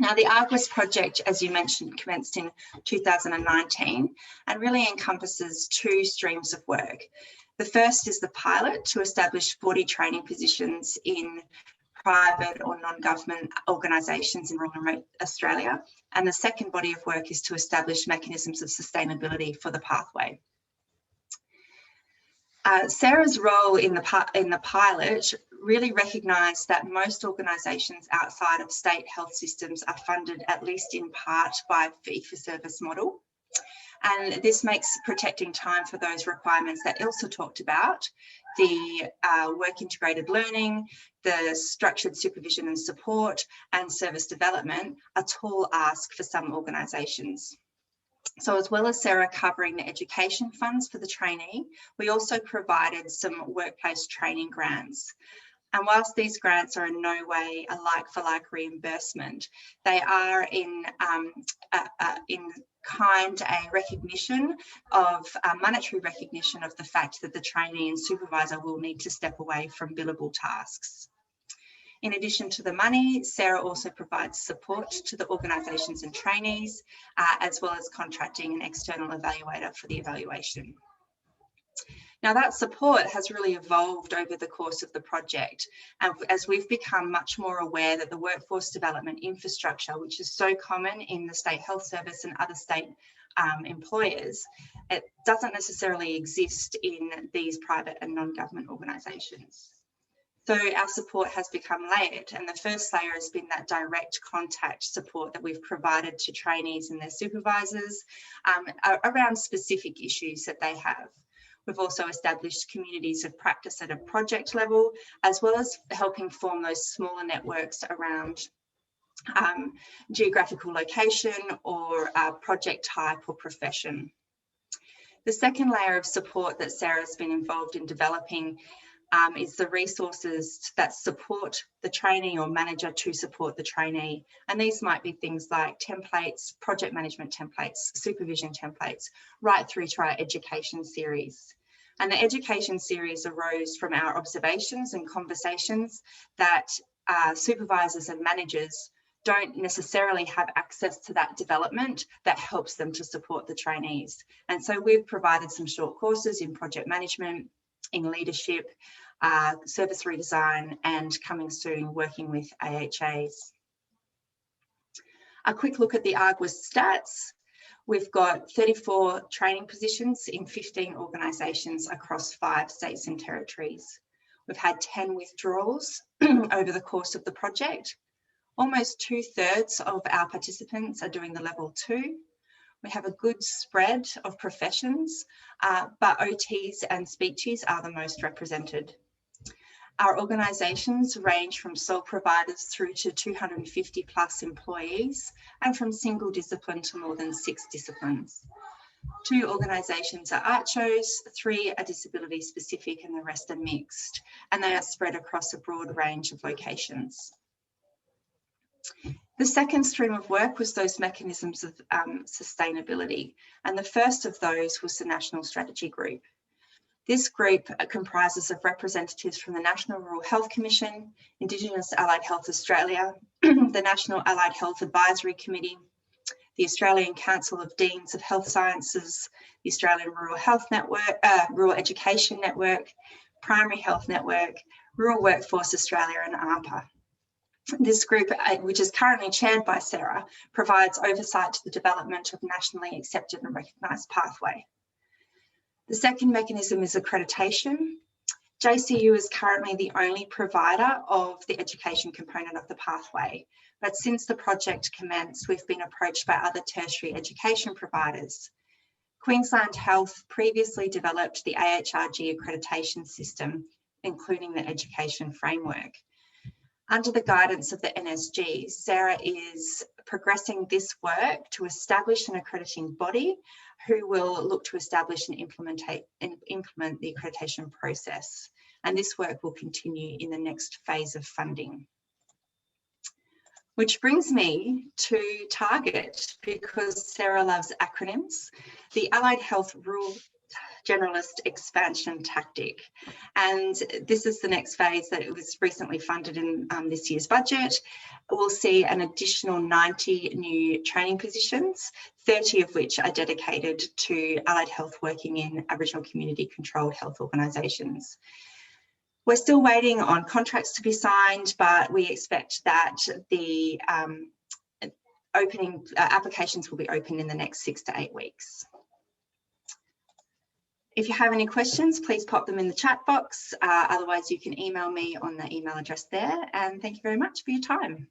Now, the Argos project, as you mentioned, commenced in 2019 and really encompasses two streams of work. The first is the pilot to establish 40 training positions in private or non-government organisations in rural and remote Australia. And the second body of work is to establish mechanisms of sustainability for the pathway. Sarah's role in the pilot really recognised that most organisations outside of state health systems are funded at least in part by a fee-for-service model. And this makes protecting time for those requirements that Ilse talked about, the work integrated learning, the structured supervision and support, and service development, a tall ask for some organisations. So as well as Sarah covering the education funds for the trainee, we also provided some workplace training grants. And whilst these grants are in no way a like-for-like reimbursement, they are in kind a recognition of monetary recognition of the fact that the trainee and supervisor will need to step away from billable tasks. In addition to the money, Sarah also provides support to the organisations and trainees, as well as contracting an external evaluator for the evaluation. Now, that support has really evolved over the course of the project, as we've become much more aware that the workforce development infrastructure, which is so common in the State Health Service and other state employers, it doesn't necessarily exist in these private and non-government organisations. So our support has become layered, and the first layer has been that direct contact support that we've provided to trainees and their supervisors around specific issues that they have. We've also established communities of practice at a project level, as well as helping form those smaller networks around geographical location or project type or profession. The second layer of support that Sarah's been involved in developing is the resources that support the trainee or manager to support the trainee. And these might be things like templates, project management templates, supervision templates, right through to our education series. And the education series arose from our observations and conversations that supervisors and managers don't necessarily have access to that development that helps them to support the trainees. And so we've provided some short courses in project management, in leadership, service redesign, and coming soon working with AHAs. A quick look at the Argos stats. We've got 34 training positions in 15 organisations across 5 states and territories. We've had 10 withdrawals over the course of the project. Almost 2/3 of our participants are doing the level 2. We have a good spread of professions, but OTs and speechies are the most represented. Our organisations range from sole providers through to 250 plus employees, and from single discipline to more than 6 disciplines. 2 organisations are ARCHOs, 3 are disability specific, and the rest are mixed, and they are spread across a broad range of locations. The second stream of work was those mechanisms of sustainability, and the first of those was the National Strategy Group. This group comprises of representatives from the National Rural Health Commission, Indigenous Allied Health Australia, the National Allied Health Advisory Committee, the Australian Council of Deans of Health Sciences, the Australian Rural Health Network, Rural Education Network, Primary Health Network, Rural Workforce Australia, and ARPA. This group, which is currently chaired by Sarah, provides oversight to the development of nationally accepted and recognised pathway. The second mechanism is accreditation. JCU is currently the only provider of the education component of the pathway, but since the project commenced, we've been approached by other tertiary education providers. Queensland Health previously developed the AHRG accreditation system, including the education framework. Under the guidance of the NSG, Sarah is progressing this work to establish an accrediting body who will look to establish and implement the accreditation process. And this work will continue in the next phase of funding. Which brings me to Target, because Sarah loves acronyms. The Allied Health Rural generalist expansion tactic. And this is the next phase that was recently funded in this year's budget. We'll see an additional 90 new training positions, 30 of which are dedicated to allied health working in Aboriginal community controlled health organisations. We're still waiting on contracts to be signed, but we expect that the applications will be open in the next 6 to 8 weeks. If you have any questions, please pop them in the chat box. Otherwise, you can email me on the email address there. And thank you very much for your time.